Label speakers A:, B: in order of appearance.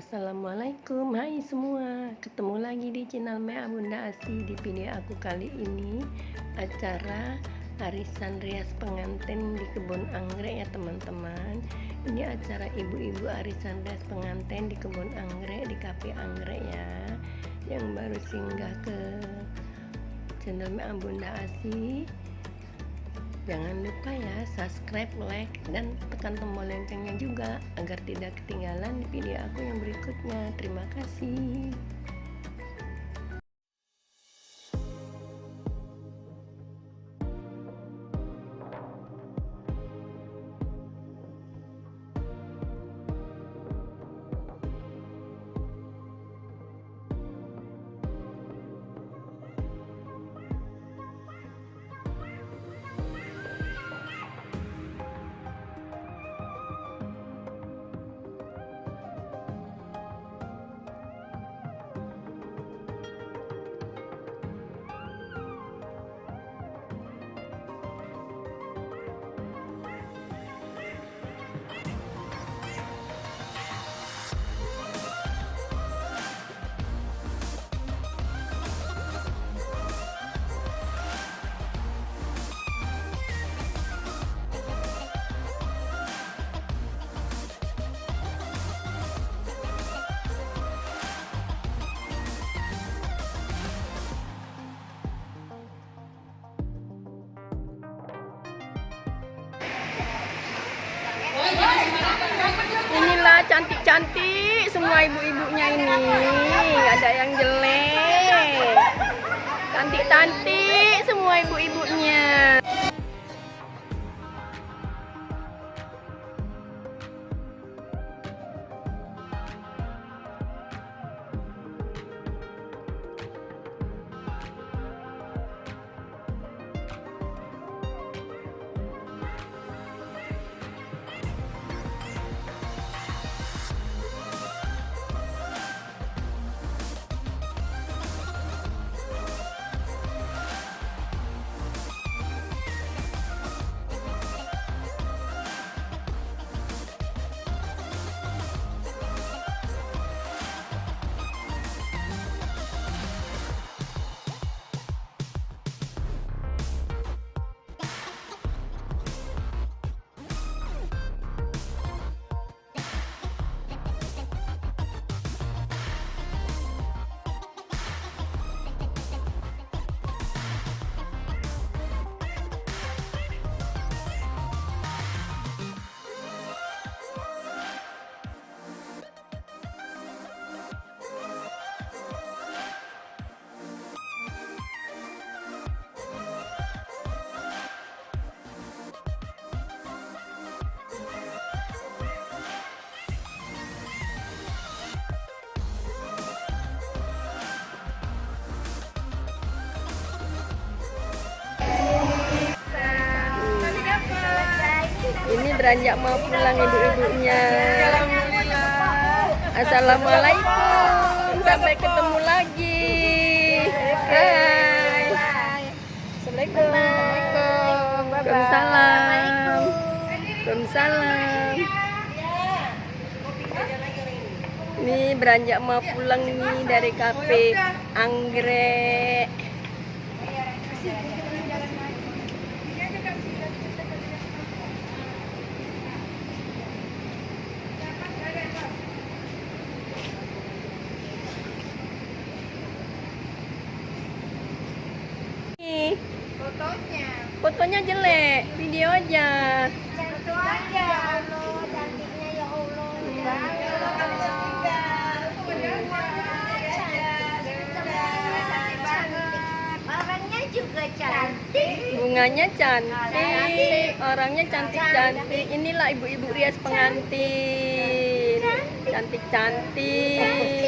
A: Assalamualaikum, hai semua. Ketemu lagi di channel Mea Bunda Asi. Di video aku kali ini acara arisan rias pengantin di kebun anggrek ya teman-teman. Ini acara ibu-ibu arisan rias pengantin di kebun anggrek, di kafe anggrek ya. Yang baru singgah ke channel Mea Bunda Asi, jangan lupa ya subscribe, like, dan tekan tombol loncengnya juga agar tidak ketinggalan video aku yang berikutnya. Terima kasih. Inilah cantik-cantik semua ibu-ibunya ini. Ada yang jelek. Cantik-cantik semua ibu-ibunya. Ini beranjak mau pulang ibu-ibunya. Assalamualaikum, sampai ketemu lagi. Hai. Assalamualaikum. Waalaikumsalam. Waalaikumsalam. Ini beranjak mau pulang nih dari kafe anggrek. Fotonya jelek, video aja.
B: Foto aja. Ya Allah, cantiknya ya Allah. Orangnya juga cantik.
A: Bunganya cantik, orangnya cantik-cantik. Inilah ibu-ibu rias pengantin. Cantik-cantik.